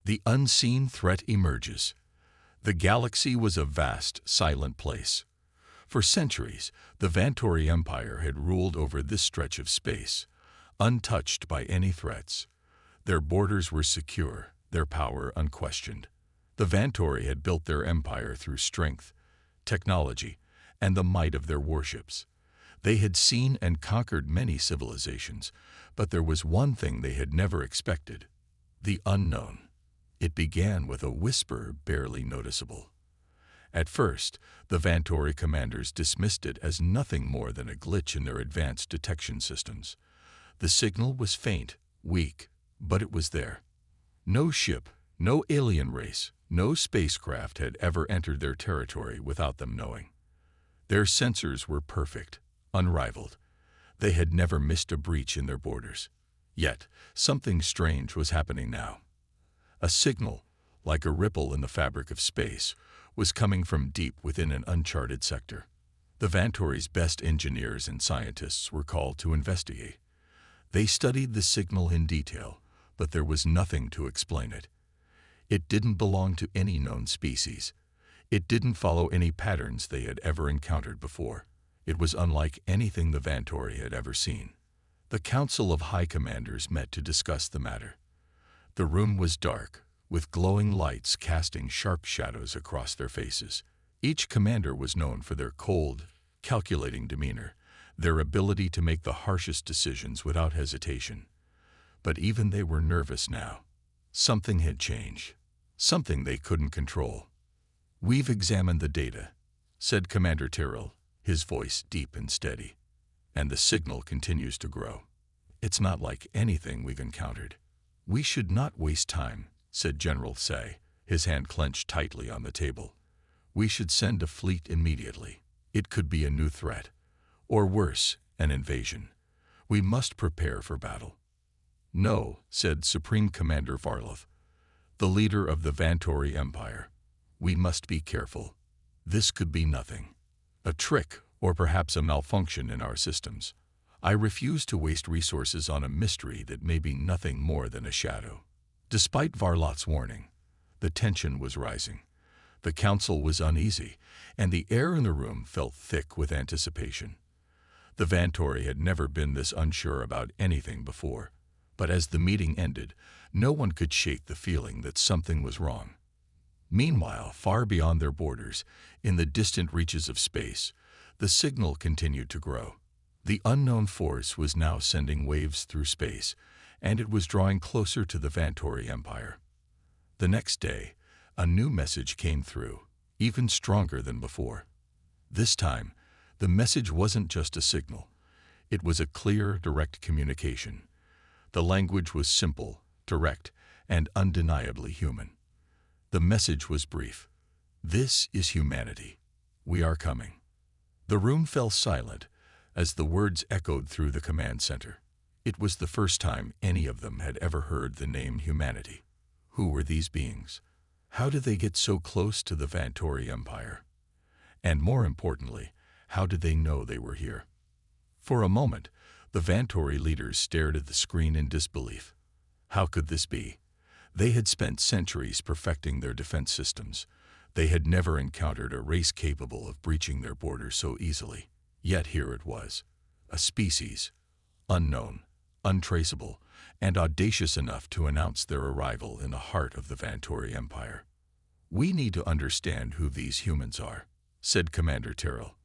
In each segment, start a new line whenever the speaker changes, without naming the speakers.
The unseen threat emerges. The galaxy was a vast, silent place. For centuries, the Vantori Empire had ruled over this stretch of space, untouched by any threats. Their borders were secure, their power unquestioned. The Vantori had built their empire through strength, technology, and the might of their warships. They had seen and conquered many civilizations, but there was one thing they had never expected: the unknown. It began with a whisper barely noticeable. At first, the Vantori commanders dismissed it as nothing more than a glitch in their advanced detection systems. The signal was faint, weak, but it was there. No ship, no alien race, no spacecraft had ever entered their territory without them knowing. Their sensors were perfect, unrivaled. They had never missed a breach in their borders. Yet, something strange was happening now. A signal, like a ripple in the fabric of space, was coming from deep within an uncharted sector. The Vantori's best engineers and scientists were called to investigate. They studied the signal in detail, but there was nothing to explain it. It didn't belong to any known species. It didn't follow any patterns they had ever encountered before. It was unlike anything the Vantori had ever seen. The Council of High Commanders met to discuss the matter. The room was dark, with glowing lights casting sharp shadows across their faces. Each commander was known for their cold, calculating demeanor, their ability to make the harshest decisions without hesitation. But even they were nervous now. Something had changed, something they couldn't control. "We've examined the data," said Commander Tyrrell, his voice deep and steady, "and the signal continues to grow. It's not like anything we've encountered." "We should not waste time," said General Say, his hand clenched tightly on the table. "We should send a fleet immediately. It could be a new threat, or worse, an invasion. We must prepare for battle." "No," said Supreme Commander Varloth, the leader of the Vantori Empire. "We must be careful. This could be nothing. A trick, or perhaps a malfunction in our systems. I refuse to waste resources on a mystery that may be nothing more than a shadow." Despite Varloth's warning, the tension was rising. The council was uneasy, and the air in the room felt thick with anticipation. The Vantori had never been this unsure about anything before, but as the meeting ended, no one could shake the feeling that something was wrong. Meanwhile, far beyond their borders, in the distant reaches of space, the signal continued to grow. The unknown force was now sending waves through space, and it was drawing closer to the Vantori Empire. The next day, a new message came through, even stronger than before. This time, the message wasn't just a signal. It was a clear, direct communication. The language was simple, direct, and undeniably human. The message was brief. "This is humanity. We are coming." The room fell silent as the words echoed through the command center. It was the first time any of them had ever heard the name humanity. Who were these beings? How did they get so close to the Vantori Empire? And more importantly, how did they know they were here? For a moment, the Vantori leaders stared at the screen in disbelief. How could this be? They had spent centuries perfecting their defense systems. They had never encountered a race capable of breaching their borders so easily. Yet here it was, a species, unknown, untraceable, and audacious enough to announce their arrival in the heart of the Vantori Empire. "We need to understand who these humans are," said Commander Tyrrell.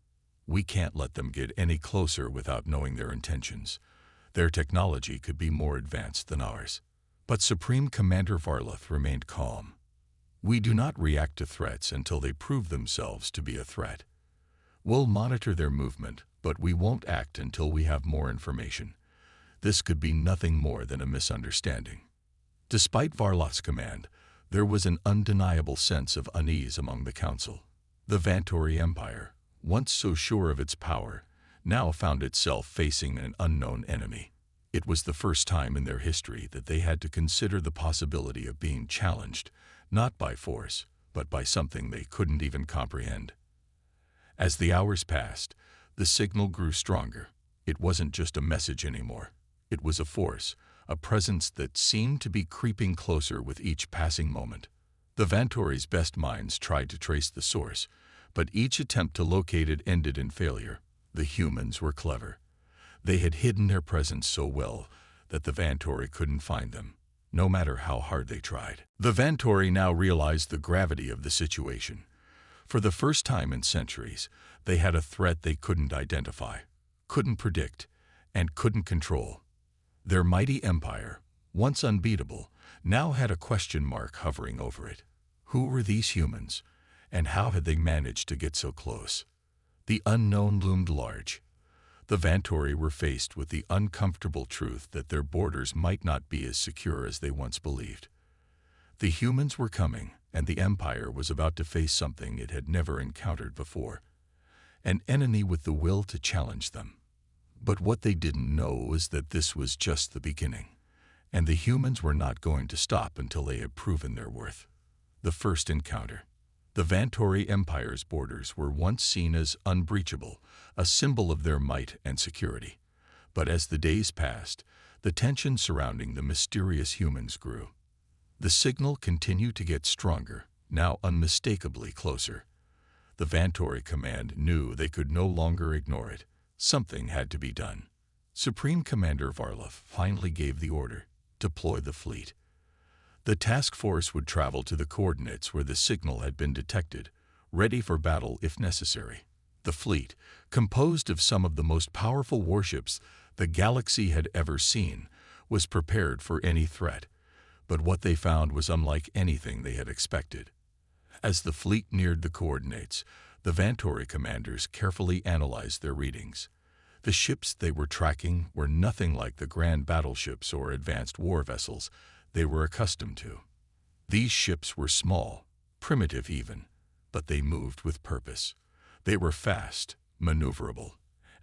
"We can't let them get any closer without knowing their intentions. Their technology could be more advanced than ours." But Supreme Commander Varloth remained calm. "We do not react to threats until they prove themselves to be a threat. We'll monitor their movement, but we won't act until we have more information. This could be nothing more than a misunderstanding." Despite Varloth's command, there was an undeniable sense of unease among the council. The Vantori Empire, once so sure of its power, now found itself facing an unknown enemy. It was the first time in their history that they had to consider the possibility of being challenged, not by force, but by something they couldn't even comprehend. As the hours passed, the signal grew stronger. It wasn't just a message anymore. It was a force, a presence that seemed to be creeping closer with each passing moment. The Vantori's best minds tried to trace the source, but each attempt to locate it ended in failure. The humans were clever. They had hidden their presence so well that the Vantori couldn't find them, no matter how hard they tried. The Vantori now realized the gravity of the situation. For the first time in centuries, they had a threat they couldn't identify, couldn't predict, and couldn't control. Their mighty empire, once unbeatable, now had a question mark hovering over it. Who were these humans, and how had they managed to get so close? The unknown loomed large. The Vantori were faced with the uncomfortable truth that their borders might not be as secure as they once believed. The humans were coming, and the Empire was about to face something it had never encountered before, an enemy with the will to challenge them. But what they didn't know was that this was just the beginning, and the humans were not going to stop until they had proven their worth. The first encounter. The Vantori Empire's borders were once seen as unbreachable, a symbol of their might and security. But as the days passed, the tension surrounding the mysterious humans grew. The signal continued to get stronger, now unmistakably closer. The Vantori command knew they could no longer ignore it. Something had to be done. Supreme Commander Varlov finally gave the order: deploy the fleet. The task force would travel to the coordinates where the signal had been detected, ready for battle if necessary. The fleet, composed of some of the most powerful warships the galaxy had ever seen, was prepared for any threat. But what they found was unlike anything they had expected. As the fleet neared the coordinates, the Vantori commanders carefully analyzed their readings. The ships they were tracking were nothing like the grand battleships or advanced war vessels they were accustomed to. These ships were small, primitive even, but they moved with purpose. They were fast, maneuverable,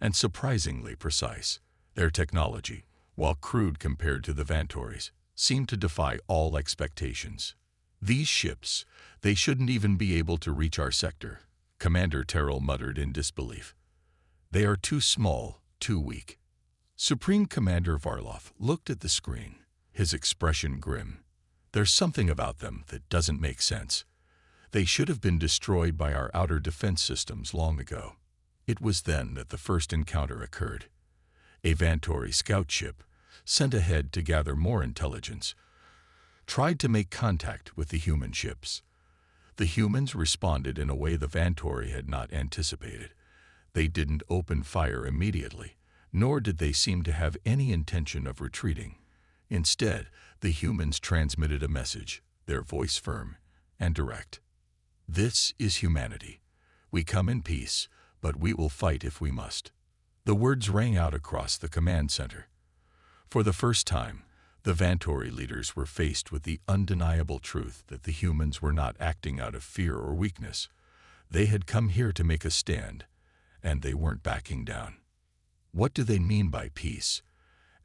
and surprisingly precise. Their technology, while crude compared to the Vantori's, seemed to defy all expectations. These ships, they shouldn't even be able to reach our sector, Commander Terrell muttered in disbelief. They are too small, too weak. Supreme Commander Varlov looked at the screen, his expression grim. There's something about them that doesn't make sense. They should have been destroyed by our outer defense systems long ago. It was then that the first encounter occurred. A Vantori scout ship, sent ahead to gather more intelligence, tried to make contact with the human ships. The humans responded in a way the Vantori had not anticipated. They didn't open fire immediately, nor did they seem to have any intention of retreating. Instead, the humans transmitted a message, their voice firm and direct. This is humanity. We come in peace, but we will fight if we must. The words rang out across the command center. For the first time, the Vantori leaders were faced with the undeniable truth that the humans were not acting out of fear or weakness. They had come here to make a stand, and they weren't backing down. What do they mean by peace?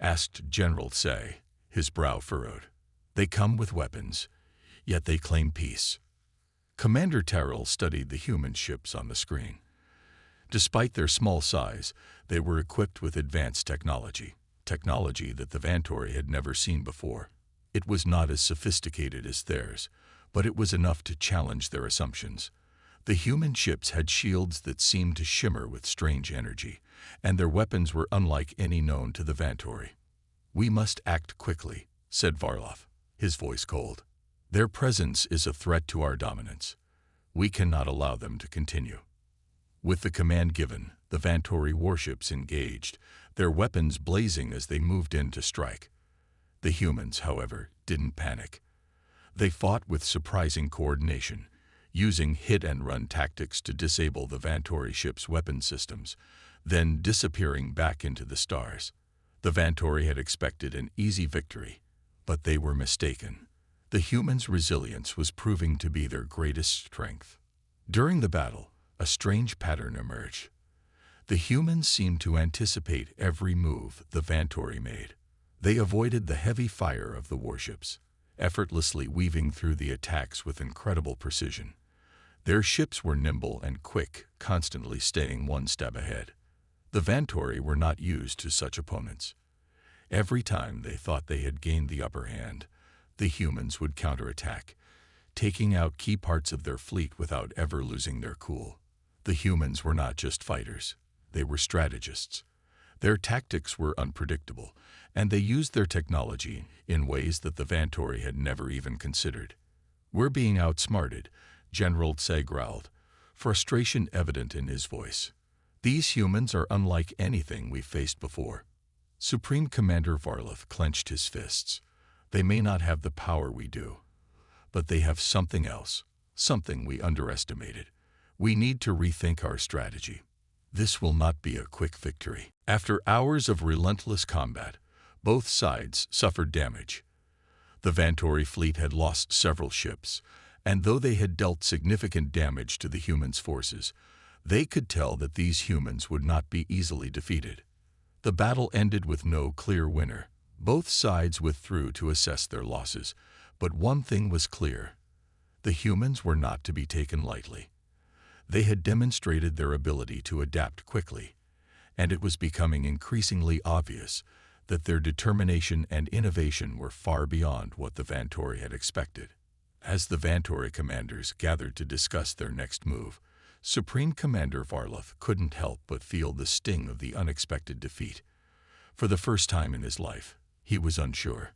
Asked General Tsay, his brow furrowed. They come with weapons, yet they claim peace. Commander Terrell studied the human ships on the screen. Despite their small size, they were equipped with advanced technology that the Vantori had never seen before. It was not as sophisticated as theirs, but it was enough to challenge their assumptions. The human ships had shields that seemed to shimmer with strange energy, and their weapons were unlike any known to the Vantori. We must act quickly, said Varlov, his voice cold. Their presence is a threat to our dominance. We cannot allow them to continue. With the command given, the Vantori warships engaged, their weapons blazing as they moved in to strike. The humans, however, didn't panic. They fought with surprising coordination, using hit-and-run tactics to disable the Vantori ship's weapon systems, then disappearing back into the stars. The Vantori had expected an easy victory, but they were mistaken. The humans' resilience was proving to be their greatest strength. During the battle, a strange pattern emerged. The humans seemed to anticipate every move the Vantori made. They avoided the heavy fire of the warships, effortlessly weaving through the attacks with incredible precision. Their ships were nimble and quick, constantly staying one step ahead. The Vantori were not used to such opponents. Every time they thought they had gained the upper hand, the humans would counterattack, taking out key parts of their fleet without ever losing their cool. The humans were not just fighters, they were strategists. Their tactics were unpredictable, and they used their technology in ways that the Vantori had never even considered. "We're being outsmarted," General Tse growled, frustration evident in his voice. "These humans are unlike anything we've faced before." Supreme Commander Varloth clenched his fists. "They may not have the power we do, but they have something else, something we underestimated. We need to rethink our strategy. This will not be a quick victory." After hours of relentless combat, both sides suffered damage. The Vantori fleet had lost several ships, and though they had dealt significant damage to the humans' forces, they could tell that these humans would not be easily defeated. The battle ended with no clear winner. Both sides withdrew to assess their losses, but one thing was clear: the humans were not to be taken lightly. They had demonstrated their ability to adapt quickly, and it was becoming increasingly obvious that their determination and innovation were far beyond what the Vantori had expected. As the Vantori commanders gathered to discuss their next move, Supreme Commander Varloth couldn't help but feel the sting of the unexpected defeat. For the first time in his life, he was unsure.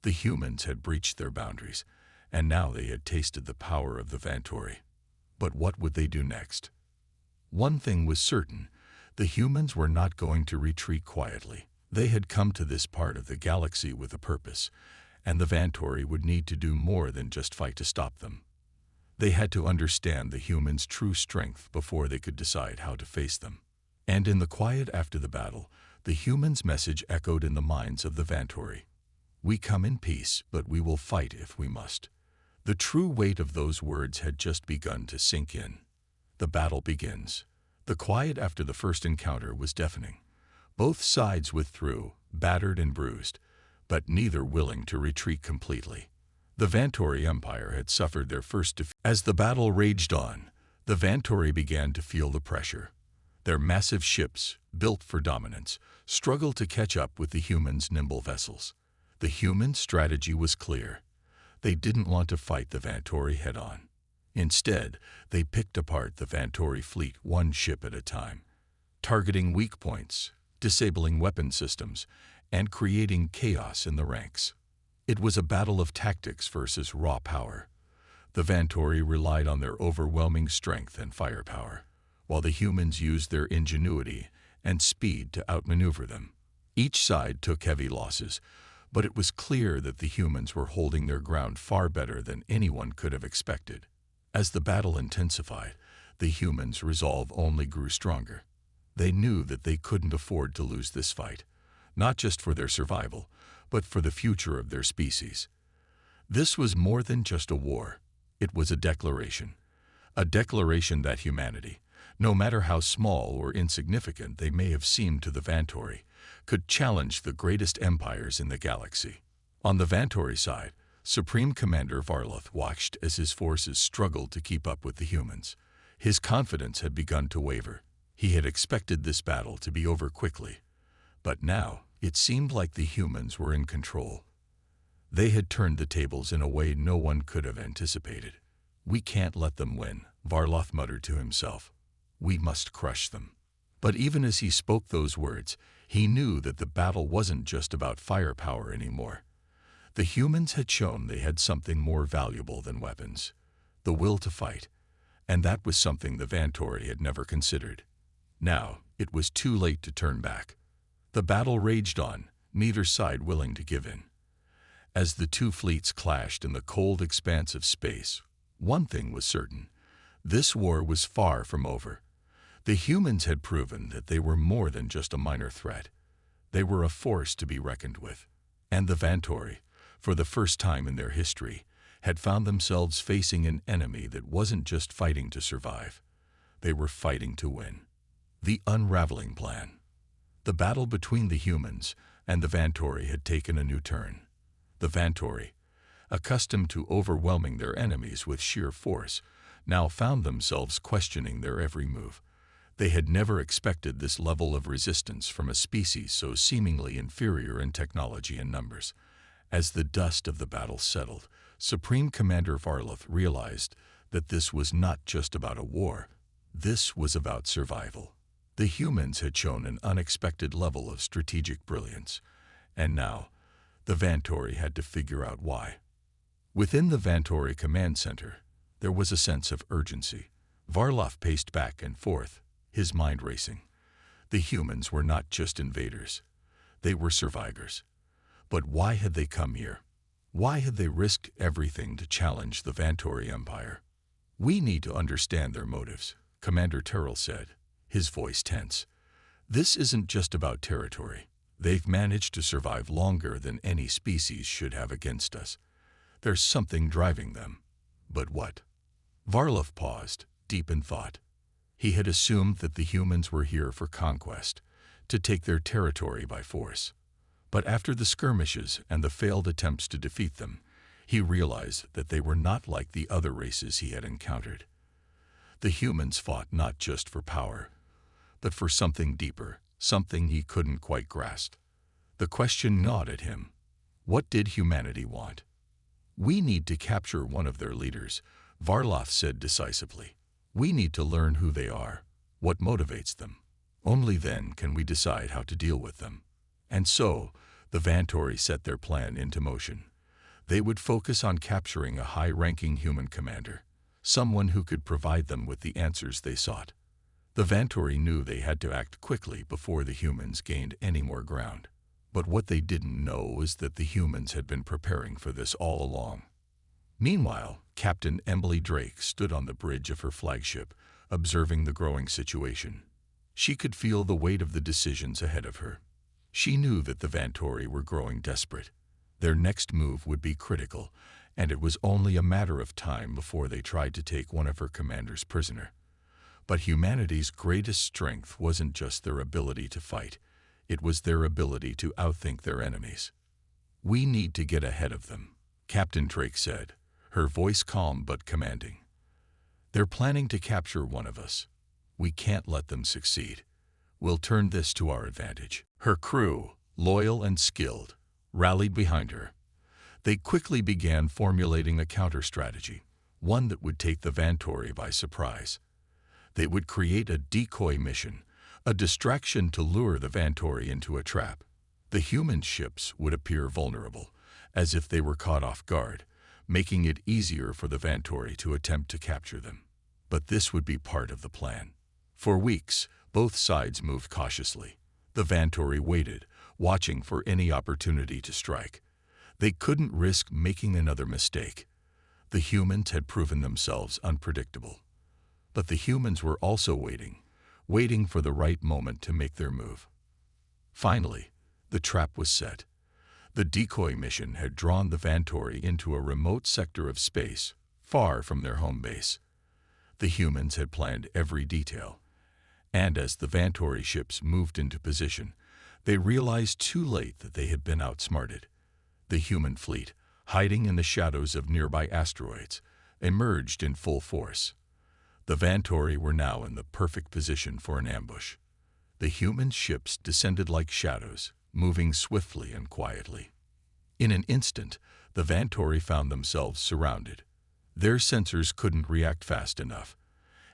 The humans had breached their boundaries, and now they had tasted the power of the Vantori. But what would they do next? One thing was certain: the humans were not going to retreat quietly. They had come to this part of the galaxy with a purpose, and the Vantori would need to do more than just fight to stop them. They had to understand the humans' true strength before they could decide how to face them. And in the quiet after the battle, the humans' message echoed in the minds of the Vantori. "We come in peace, but we will fight if we must." The true weight of those words had just begun to sink in. The battle begins. The quiet after the first encounter was deafening. Both sides withdrew, battered and bruised, but neither willing to retreat completely. The Vantori Empire had suffered their first defeat. As the battle raged on, the Vantori began to feel the pressure. Their massive ships, built for dominance, struggled to catch up with the humans' nimble vessels. The human strategy was clear. They didn't want to fight the Vantori head-on. Instead, they picked apart the Vantori fleet one ship at a time, targeting weak points, disabling weapon systems, and creating chaos in the ranks. It was a battle of tactics versus raw power. The Vantori relied on their overwhelming strength and firepower, while the humans used their ingenuity and speed to outmaneuver them. Each side took heavy losses, but it was clear that the humans were holding their ground far better than anyone could have expected. As the battle intensified, the humans' resolve only grew stronger. They knew that they couldn't afford to lose this fight, not just for their survival, but for the future of their species. This was more than just a war. It was a declaration that humanity, no matter how small or insignificant they may have seemed to the Vantori, could challenge the greatest empires in the galaxy. On the Vantori side, Supreme Commander Varloth watched as his forces struggled to keep up with the humans. His confidence had begun to waver. He had expected this battle to be over quickly, but now it seemed like the humans were in control. They had turned the tables in a way no one could have anticipated. "We can't let them win," Varloth muttered to himself. "We must crush them." But even as he spoke those words, he knew that the battle wasn't just about firepower anymore. The humans had shown they had something more valuable than weapons: the will to fight, and that was something the Vantori had never considered. Now, it was too late to turn back. The battle raged on, neither side willing to give in. As the two fleets clashed in the cold expanse of space, one thing was certain: this war was far from over. The humans had proven that they were more than just a minor threat. They were a force to be reckoned with. And the Vantori, for the first time in their history, had found themselves facing an enemy that wasn't just fighting to survive. They were fighting to win. The unraveling plan. The battle between the humans and the Vantori had taken a new turn. The Vantori, accustomed to overwhelming their enemies with sheer force, now found themselves questioning their every move. They had never expected this level of resistance from a species so seemingly inferior in technology and numbers. As the dust of the battle settled, Supreme Commander Varlov realized that this was not just about a war. This was about survival. The humans had shown an unexpected level of strategic brilliance, and now the Vantori had to figure out why. Within the Vantori command center, there was a sense of urgency. Varlov paced back and forth, his mind racing. The humans were not just invaders. They were survivors. But why had they come here? Why had they risked everything to challenge the Vantori Empire? "We need to understand their motives," Commander Terrell said, his voice tense. "This isn't just about territory. They've managed to survive longer than any species should have against us. There's something driving them. But what?" Varlov paused, deep in thought. He had assumed that the humans were here for conquest, to take their territory by force. But after the skirmishes and the failed attempts to defeat them, he realized that they were not like the other races he had encountered. The humans fought not just for power, but for something deeper, something he couldn't quite grasp. The question gnawed at him. What did humanity want? "We need to capture one of their leaders," Varlov said decisively. "We need to learn who they are, what motivates them. Only then can we decide how to deal with them." And so, the Vantori set their plan into motion. They would focus on capturing a high-ranking human commander, someone who could provide them with the answers they sought. The Vantori knew they had to act quickly before the humans gained any more ground. But what they didn't know was that the humans had been preparing for this all along. Meanwhile, Captain Emily Drake stood on the bridge of her flagship, observing the growing situation. She could feel the weight of the decisions ahead of her. She knew that the Vantori were growing desperate. Their next move would be critical, and it was only a matter of time before they tried to take one of her commanders prisoner. But humanity's greatest strength wasn't just their ability to fight. It was their ability to outthink their enemies. "We need to get ahead of them," Captain Drake said, her voice calm but commanding. "They're planning to capture one of us. We can't let them succeed. We'll turn this to our advantage." Her crew, loyal and skilled, rallied behind her. They quickly began formulating a counter-strategy, one that would take the Vantori by surprise. They would create a decoy mission, a distraction to lure the Vantori into a trap. The human ships would appear vulnerable, as if they were caught off guard, making it easier for the Vantori to attempt to capture them. But this would be part of the plan. For weeks, both sides moved cautiously. The Vantori waited, watching for any opportunity to strike. They couldn't risk making another mistake. The humans had proven themselves unpredictable. But the humans were also waiting for the right moment to make their move. Finally, the trap was set. The decoy mission had drawn the Vantori into a remote sector of space, far from their home base. The humans had planned every detail. And as the Vantori ships moved into position, they realized too late that they had been outsmarted. The human fleet, hiding in the shadows of nearby asteroids, emerged in full force. The Vantori were now in the perfect position for an ambush. The human ships descended like shadows, moving swiftly and quietly. In an instant, the Vantori found themselves surrounded. Their sensors couldn't react fast enough,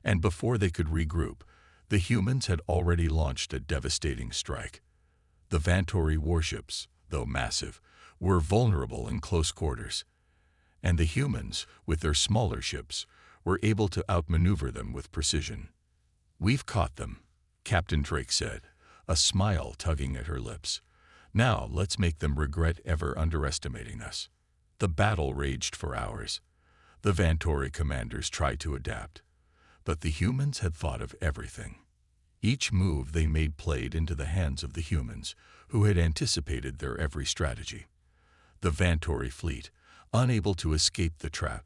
and before they could regroup, the humans had already launched a devastating strike. The Vantori warships, though massive, were vulnerable in close quarters, and the humans, with their smaller ships, were able to outmaneuver them with precision. "We've caught them," Captain Drake said, a smile tugging at her lips. "Now let's make them regret ever underestimating us." The battle raged for hours. The Vantori commanders tried to adapt, but the humans had thought of everything. Each move they made played into the hands of the humans, who had anticipated their every strategy. The Vantori fleet, unable to escape the trap,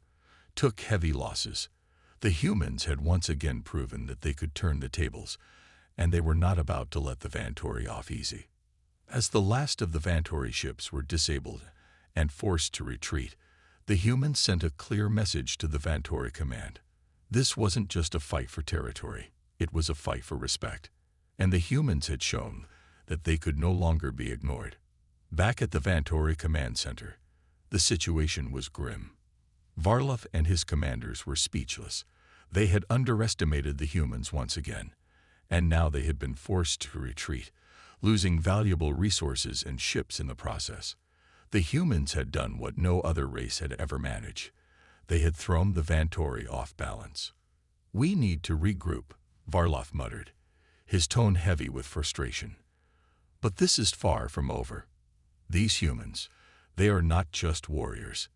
took heavy losses. The humans had once again proven that they could turn the tables, and they were not about to let the Vantori off easy. As the last of the Vantori ships were disabled and forced to retreat, the humans sent a clear message to the Vantori command. This wasn't just a fight for territory. It was a fight for respect, and the humans had shown that they could no longer be ignored. Back at the Vantori Command Center, the situation was grim. Varlov and his commanders were speechless. They had underestimated the humans once again, and now they had been forced to retreat, losing valuable resources and ships in the process. The humans had done what no other race had ever managed. They had thrown the Vantori off balance. "We need to regroup," Varlov muttered, his tone heavy with frustration. But this is far from over. These humans, they are not just warriors.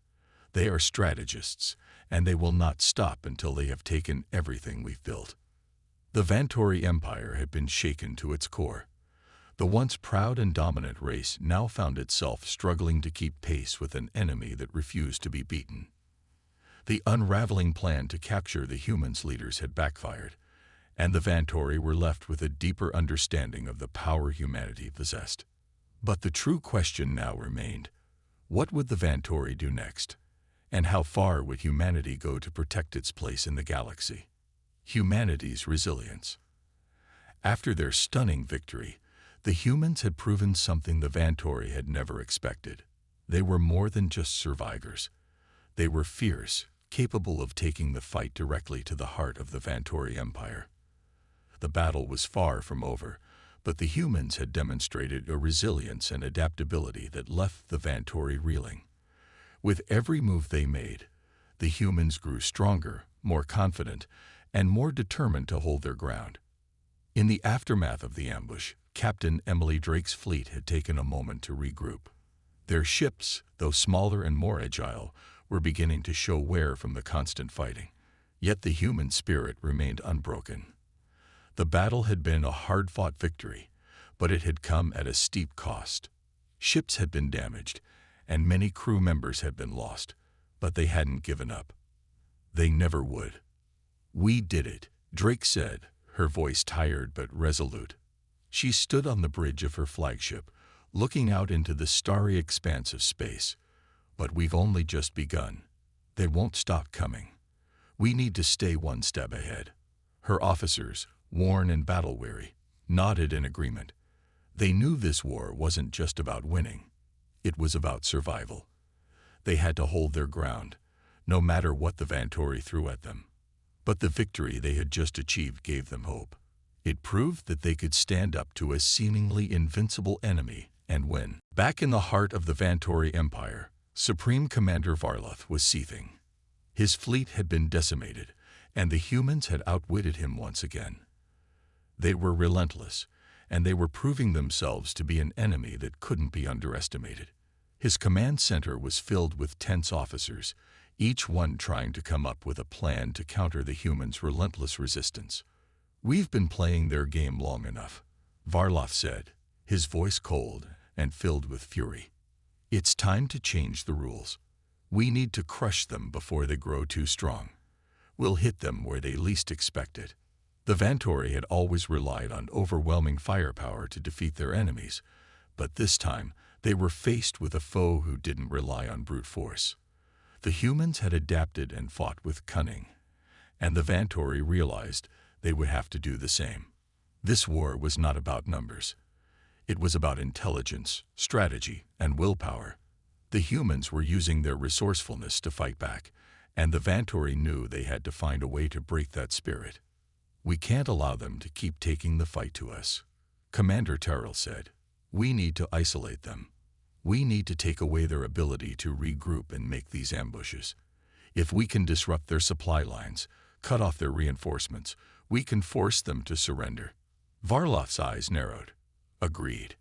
They are strategists, and they will not stop until they have taken everything we've built. The Vantori Empire had been shaken to its core. The once proud and dominant race now found itself struggling to keep pace with an enemy that refused to be beaten. The unraveling plan to capture the humans' leaders had backfired, and the Vantori were left with a deeper understanding of the power humanity possessed. But the true question now remained: what would the Vantori do next? And how far would humanity go to protect its place in the galaxy? Humanity's resilience. After their stunning victory, the humans had proven something the Vantori had never expected. They were more than just survivors. They were fierce, capable of taking the fight directly to the heart of the Vantori Empire. The battle was far from over, but the humans had demonstrated a resilience and adaptability that left the Vantori reeling. With every move they made, the humans grew stronger, more confident, and more determined to hold their ground. In the aftermath of the ambush, Captain Emily Drake's fleet had taken a moment to regroup. Their ships, though smaller and more agile, were beginning to show wear from the constant fighting. Yet the human spirit remained unbroken. The battle had been a hard-fought victory, but it had come at a steep cost. Ships had been damaged, and many crew members had been lost, but they hadn't given up. They never would. "We did it," Drake said, her voice tired but resolute. She stood on the bridge of her flagship, looking out into the starry expanse of space. "But we've only just begun. They won't stop coming. We need to stay one step ahead." Her officers, worn and battle-weary, nodded in agreement. They knew this war wasn't just about winning. It was about survival. They had to hold their ground, no matter what the Vantori threw at them. But the victory they had just achieved gave them hope. It proved that they could stand up to a seemingly invincible enemy and win. Back in the heart of the Vantori Empire, Supreme Commander Varlov was seething. His fleet had been decimated, and the humans had outwitted him once again. They were relentless, and they were proving themselves to be an enemy that couldn't be underestimated. His command center was filled with tense officers, each one trying to come up with a plan to counter the humans' relentless resistance. "We've been playing their game long enough," Varlov said, his voice cold and filled with fury. "It's time to change the rules. We need to crush them before they grow too strong. We'll hit them where they least expect it." The Vantori had always relied on overwhelming firepower to defeat their enemies, but this time they were faced with a foe who didn't rely on brute force. The humans had adapted and fought with cunning, and the Vantori realized they would have to do the same. This war was not about numbers. It was about intelligence, strategy, and willpower. The humans were using their resourcefulness to fight back, and the Vantori knew they had to find a way to break that spirit. "We can't allow them to keep taking the fight to us," Commander Terrell said. "We need to isolate them. We need to take away their ability to regroup and make these ambushes. If we can disrupt their supply lines, cut off their reinforcements, we can force them to surrender." Varlov's eyes narrowed. "Agreed.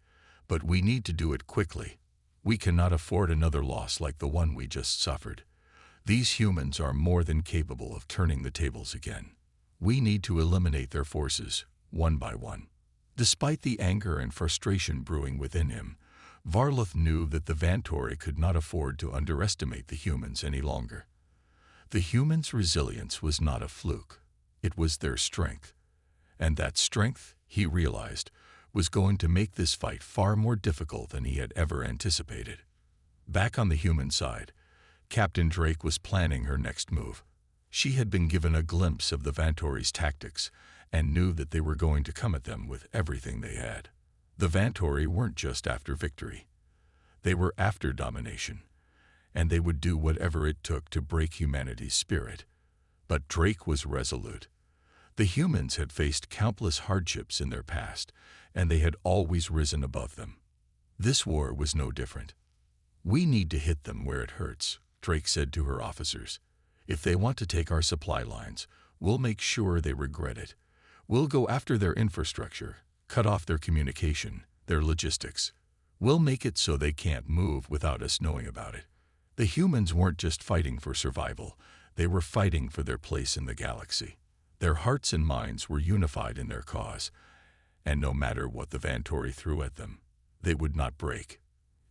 But we need to do it quickly. We cannot afford another loss like the one we just suffered. These humans are more than capable of turning the tables again. We need to eliminate their forces, one by one." Despite the anger and frustration brewing within him, Varlov knew that the Vantori could not afford to underestimate the humans any longer. The humans' resilience was not a fluke. It was their strength. And that strength, he realized, was going to make this fight far more difficult than he had ever anticipated. Back on the human side, Captain Drake was planning her next move. She had been given a glimpse of the Vantori's tactics, and knew that they were going to come at them with everything they had. The Vantori weren't just after victory. They were after domination, and they would do whatever it took to break humanity's spirit. But Drake was resolute. The humans had faced countless hardships in their past, and they had always risen above them. This war was no different. "We need to hit them where it hurts," Drake said to her officers. "If they want to take our supply lines, we'll make sure they regret it. We'll go after their infrastructure, cut off their communication, their logistics. We'll make it so they can't move without us knowing about it." The humans weren't just fighting for survival, they were fighting for their place in the galaxy. Their hearts and minds were unified in their cause, and no matter what the Vantori threw at them, they would not break.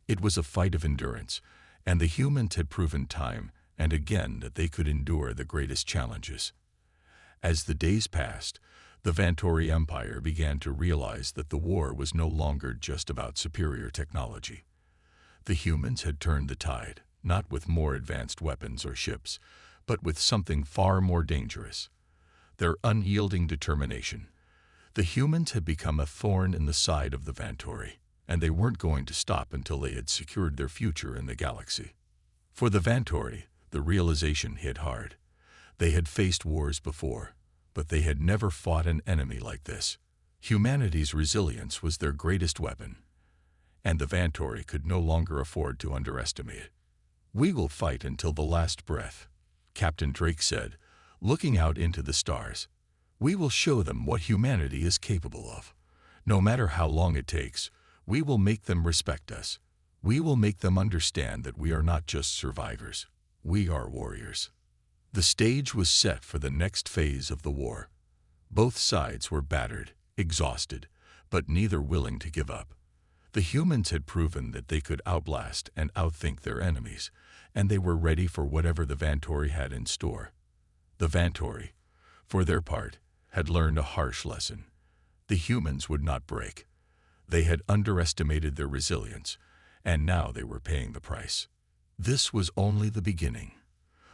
It was a fight of endurance, and the humans had proven time and again that they could endure the greatest challenges. As the days passed, the Vantori Empire began to realize that the war was no longer just about superior technology. The humans had turned the tide, not with more advanced weapons or ships, but with something far more dangerous: their unyielding determination. The humans had become a thorn in the side of the Vantori, and they weren't going to stop until they had secured their future in the galaxy. For the Vantori, the realization hit hard. They had faced wars before, but they had never fought an enemy like this. Humanity's resilience was their greatest weapon, and the Vantori could no longer afford to underestimate it. "We will fight until the last breath," Captain Drake said, looking out into the stars. "We will show them what humanity is capable of. No matter how long it takes, we will make them respect us. We will make them understand that we are not just survivors. We are warriors." The stage was set for the next phase of the war. Both sides were battered, exhausted, but neither willing to give up. The humans had proven that they could outlast and outthink their enemies, and they were ready for whatever the Vantori had in store. The Vantori, for their part, had learned a harsh lesson. The humans would not break. They had underestimated their resilience, and now they were paying the price. This was only the beginning.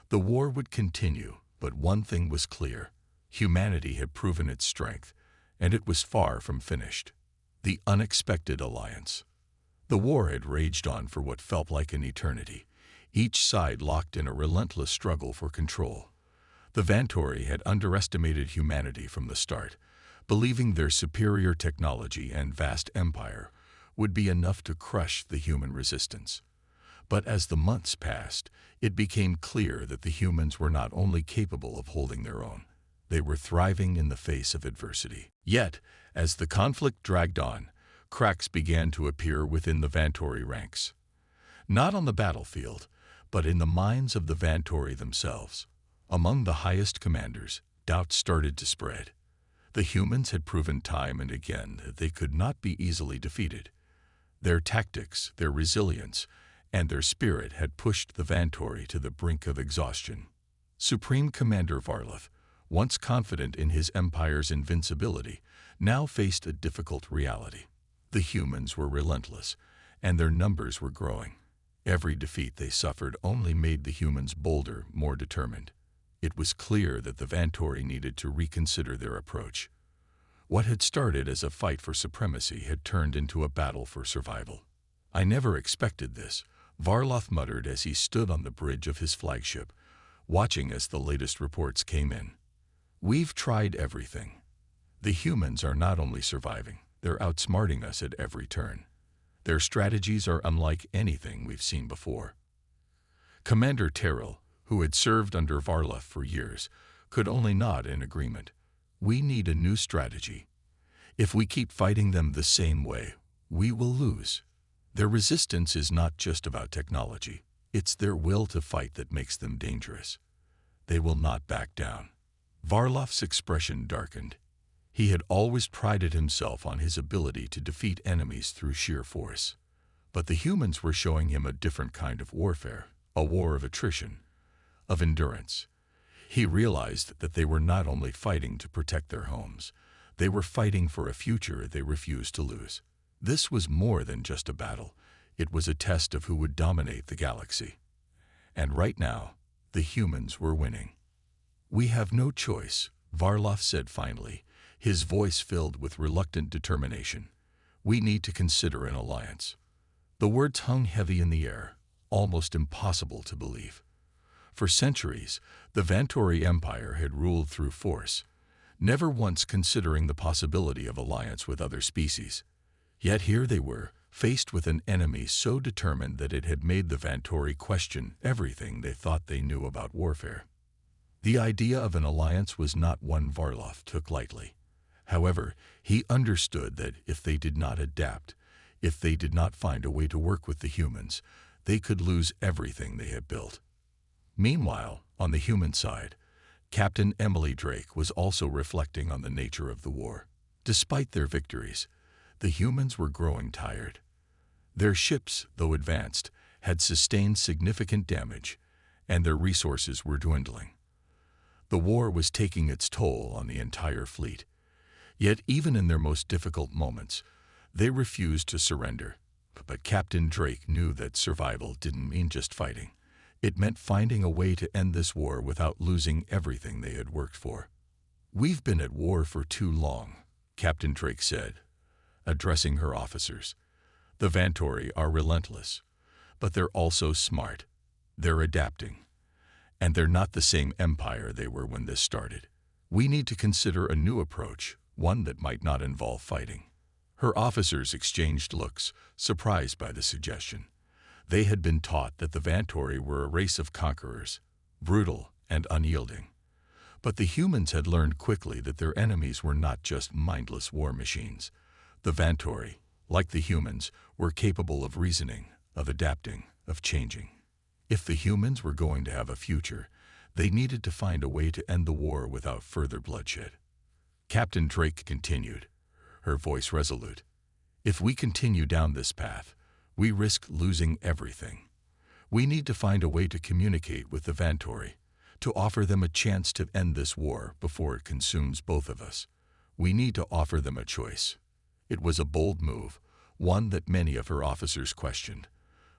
The war would continue, but one thing was clear: humanity had proven its strength, and it was far from finished. The unexpected alliance. The war had raged on for what felt like an eternity, each side locked in a relentless struggle for control. The Vantori had underestimated humanity from the start, believing their superior technology and vast empire would be enough to crush the human resistance. But as the months passed, it became clear that the humans were not only capable of holding their own, they were thriving in the face of adversity. Yet, as the conflict dragged on, cracks began to appear within the Vantori ranks. Not on the battlefield, but in the minds of the Vantori themselves. Among the highest commanders, doubts started to spread. The humans had proven time and again that they could not be easily defeated. Their tactics, their resilience, and their spirit had pushed the Vantori to the brink of exhaustion. Supreme Commander Varloth, once confident in his empire's invincibility, now faced a difficult reality. The humans were relentless, and their numbers were growing. Every defeat they suffered only made the humans bolder, more determined. It was clear that the Vantori needed to reconsider their approach. What had started as a fight for supremacy had turned into a battle for survival. "I never expected this," Varloth muttered as he stood on the bridge of his flagship, watching as the latest reports came in. "We've tried everything. The humans are not only surviving, they're outsmarting us at every turn. Their strategies are unlike anything we've seen before." Commander Terrell, who had served under Varloth for years, could only nod in agreement. "We need a new strategy. If we keep fighting them the same way, we will lose. Their resistance is not just about technology. It's their will to fight that makes them dangerous. They will not back down." Varloth's expression darkened. He had always prided himself on his ability to defeat enemies through sheer force. But the humans were showing him a different kind of warfare, a war of attrition, of endurance. He realized that they were not only fighting to protect their homes, they were fighting for a future they refused to lose. This was more than just a battle. It was a test of who would dominate the galaxy. And right now, the humans were winning. "We have no choice," Varloth said finally, his voice filled with reluctant determination. "We need to consider an alliance." The words hung heavy in the air, almost impossible to believe. For centuries, the Vantori Empire had ruled through force, never once considering the possibility of alliance with other species. Yet here they were, faced with an enemy so determined that it had made the Vantori question everything they thought they knew about warfare. The idea of an alliance was not one Varlov took lightly. However, he understood that if they did not adapt, if they did not find a way to work with the humans, they could lose everything they had built. Meanwhile, on the human side, Captain Emily Drake was also reflecting on the nature of the war. Despite their victories, the humans were growing tired. Their ships, though advanced, had sustained significant damage, and their resources were dwindling. The war was taking its toll on the entire fleet. Yet even in their most difficult moments, they refused to surrender. But Captain Drake knew that survival didn't mean just fighting. It meant finding a way to end this war without losing everything they had worked for. "We've been at war for too long," Captain Drake said, addressing her officers. "The Vantori are relentless, but they're also smart. They're adapting. And they're not the same empire they were when this started. We need to consider a new approach, one that might not involve fighting." Her officers exchanged looks, surprised by the suggestion. They had been taught that the Vantori were a race of conquerors, brutal and unyielding. But the humans had learned quickly that their enemies were not just mindless war machines. The Vantori, like the humans, were capable of reasoning, of adapting, of changing. If the humans were going to have a future, they needed to find a way to end the war without further bloodshed. Captain Drake continued, her voice resolute. "If we continue down this path, we risk losing everything. We need to find a way to communicate with the Vantori, to offer them a chance to end this war before it consumes both of us. We need to offer them a choice." It was a bold move, one that many of her officers questioned,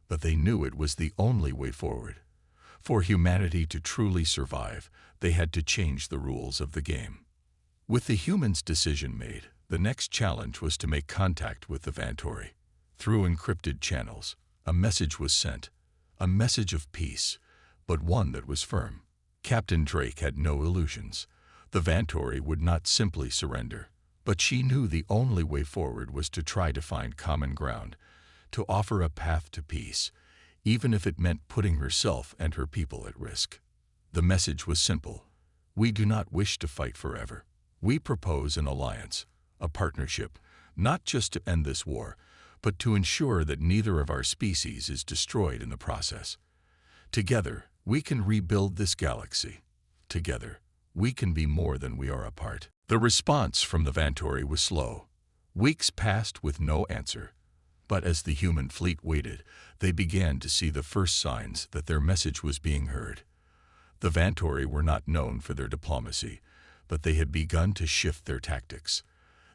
but they knew it was the only way forward. For humanity to truly survive, they had to change the rules of the game. With the humans' decision made, the next challenge was to make contact with the Vantori. Through encrypted channels, a message was sent, a message of peace, but one that was firm. Captain Drake had no illusions. The Vantori would not simply surrender, but she knew the only way forward was to try to find common ground, to offer a path to peace, even if it meant putting herself and her people at risk. The message was simple. "We do not wish to fight forever. We propose an alliance, a partnership, not just to end this war, but to ensure that neither of our species is destroyed in the process. Together, we can rebuild this galaxy. Together, we can be more than we are apart." The response from the Vantori was slow. Weeks passed with no answer. But as the human fleet waited, they began to see the first signs that their message was being heard. The Vantori were not known for their diplomacy, but they had begun to shift their tactics.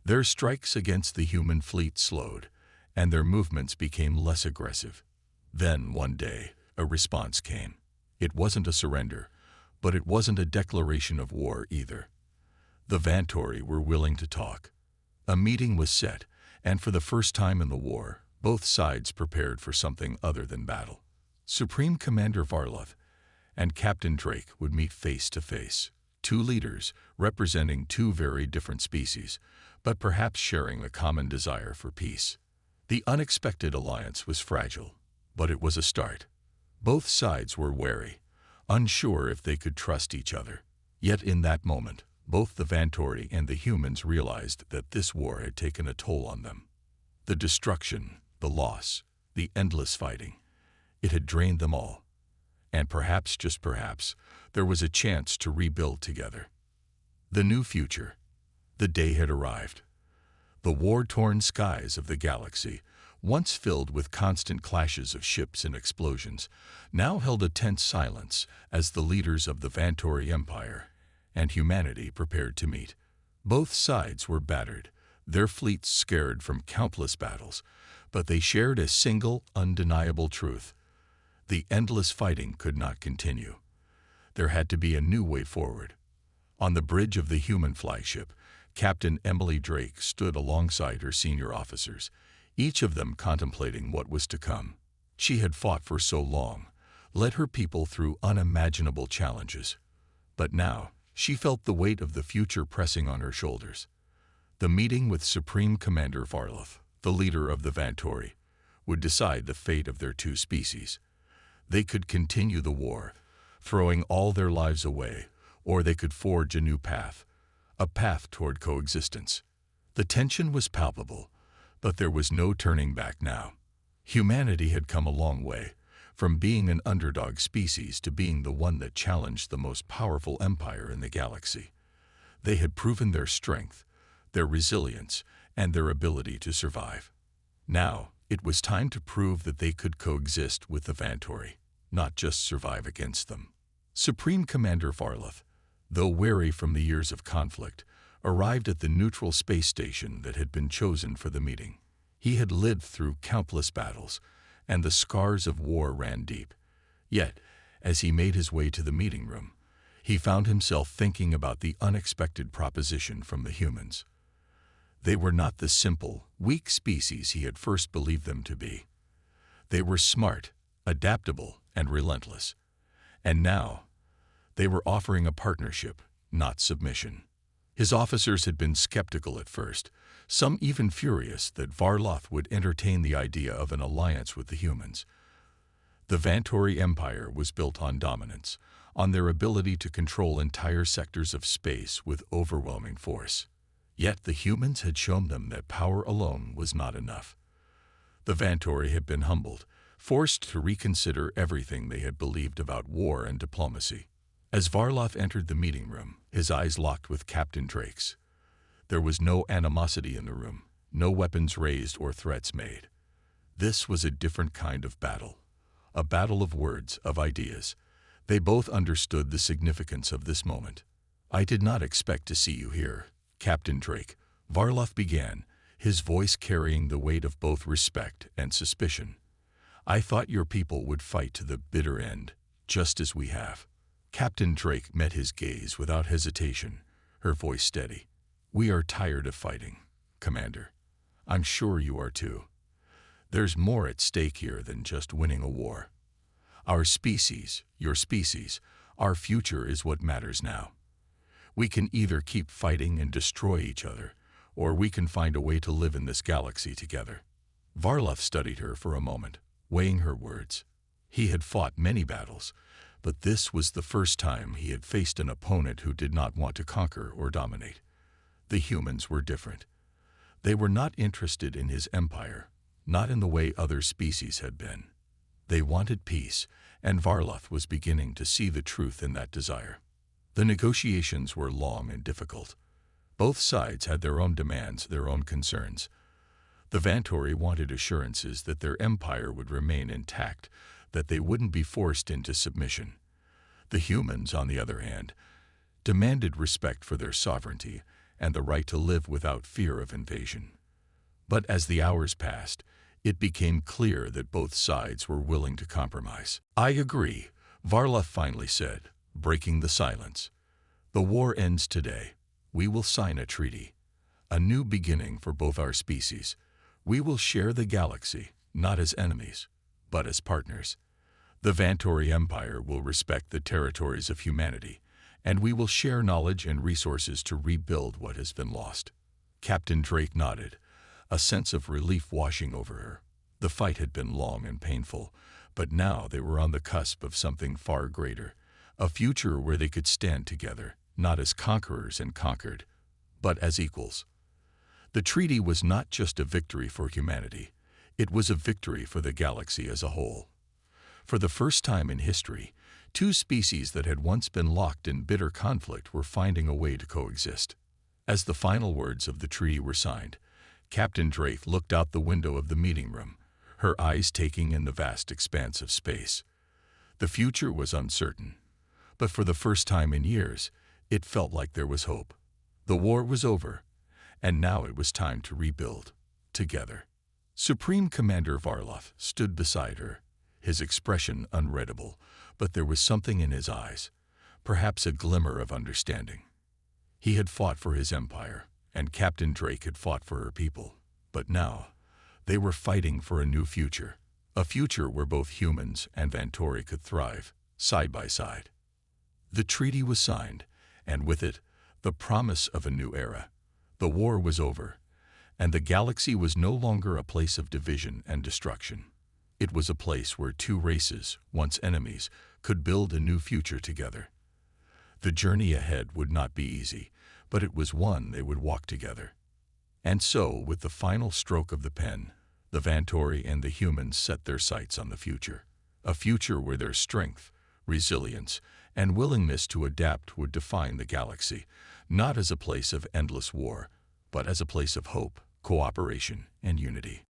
Their strikes against the human fleet slowed, and their movements became less aggressive. Then, one day, a response came. It wasn't a surrender, but it wasn't a declaration of war either. The Vantori were willing to talk. A meeting was set, and for the first time in the war, both sides prepared for something other than battle. Supreme Commander Varlov and Captain Drake would meet face to face, two leaders representing two very different species, but perhaps sharing a common desire for peace. The unexpected alliance was fragile, but it was a start. Both sides were wary, unsure if they could trust each other. Yet in that moment, both the Vantori and the humans realized that this war had taken a toll on them. The destruction, the loss, the endless fighting, it had drained them all. And perhaps, just perhaps, there was a chance to rebuild together. The new future. The day had arrived. The war-torn skies of the galaxy, once filled with constant clashes of ships and explosions, now held a tense silence as the leaders of the Vantori Empire and humanity prepared to meet. Both sides were battered, their fleets scared from countless battles, but they shared a single, undeniable truth. The endless fighting could not continue. There had to be a new way forward. On the bridge of the human flagship, Captain Emily Drake stood alongside her senior officers, each of them contemplating what was to come. She had fought for so long, led her people through unimaginable challenges. But now, she felt the weight of the future pressing on her shoulders. The meeting with Supreme Commander Varloth, the leader of the Vantori, would decide the fate of their two species. They could continue the war, throwing all their lives away, or they could forge a new path, a path toward coexistence. The tension was palpable, but there was no turning back now. Humanity had come a long way, from being an underdog species to being the one that challenged the most powerful empire in the galaxy. They had proven their strength, their resilience, and their ability to survive. Now, it was time to prove that they could coexist with the Vantori, not just survive against them. Supreme Commander Varloth, though wary from the years of conflict, arrived at the neutral space station that had been chosen for the meeting. He had lived through countless battles, and the scars of war ran deep. Yet, as he made his way to the meeting room, he found himself thinking about the unexpected proposition from the humans. They were not the simple, weak species he had first believed them to be. They were smart, adaptable, and relentless. And now, they were offering a partnership, not submission. His officers had been skeptical at first, some even furious that Varloth would entertain the idea of an alliance with the humans. The Vantori Empire was built on dominance, on their ability to control entire sectors of space with overwhelming force. Yet the humans had shown them that power alone was not enough. The Vantori had been humbled, forced to reconsider everything they had believed about war and diplomacy. As Varloth entered the meeting room, his eyes locked with Captain Drake's. There was no animosity in the room, no weapons raised or threats made. This was a different kind of battle, a battle of words, of ideas. They both understood the significance of this moment. "I did not expect to see you here, Captain Drake," Varloth began, his voice carrying the weight of both respect and suspicion. "I thought your people would fight to the bitter end, just as we have." Captain Drake met his gaze without hesitation, her voice steady. "We are tired of fighting, Commander. I'm sure you are too. There's more at stake here than just winning a war. Our species, your species, our future is what matters now. We can either keep fighting and destroy each other, or we can find a way to live in this galaxy together." Varloth studied her for a moment, weighing her words. He had fought many battles, but this was the first time he had faced an opponent who did not want to conquer or dominate. The humans were different. They were not interested in his empire, not in the way other species had been. They wanted peace, and Varloth was beginning to see the truth in that desire. The negotiations were long and difficult. Both sides had their own demands, their own concerns. The Vantori wanted assurances that their empire would remain intact, that they wouldn't be forced into submission. The humans, on the other hand, demanded respect for their sovereignty and the right to live without fear of invasion. But as the hours passed, it became clear that both sides were willing to compromise. "I agree," Varloth finally said, breaking the silence. "The war ends today. We will sign a treaty. A new beginning for both our species. We will share the galaxy, not as enemies, but as partners. The Vantori Empire will respect the territories of humanity, and we will share knowledge and resources to rebuild what has been lost." Captain Drake nodded, a sense of relief washing over her. The fight had been long and painful, but now they were on the cusp of something far greater, a future where they could stand together, not as conquerors and conquered, but as equals. The treaty was not just a victory for humanity, it was a victory for the galaxy as a whole. For the first time in history, two species that had once been locked in bitter conflict were finding a way to coexist. As the final words of the treaty were signed, Captain Drake looked out the window of the meeting room, her eyes taking in the vast expanse of space. The future was uncertain, but for the first time in years, it felt like there was hope. The war was over, and now it was time to rebuild, together. Supreme Commander Varloth stood beside her, his expression unreadable, but there was something in his eyes, perhaps a glimmer of understanding. He had fought for his empire, and Captain Drake had fought for her people. But now, they were fighting for a new future. A future where both humans and Vantori could thrive, side by side. The treaty was signed, and with it, the promise of a new era. The war was over, and the galaxy was no longer a place of division and destruction. It was a place where two races, once enemies, could build a new future together. The journey ahead would not be easy, but it was one they would walk together. And so, with the final stroke of the pen, the Vantori and the humans set their sights on the future. A future where their strength, resilience, and willingness to adapt would define the galaxy, not as a place of endless war, but as a place of hope, cooperation, and unity.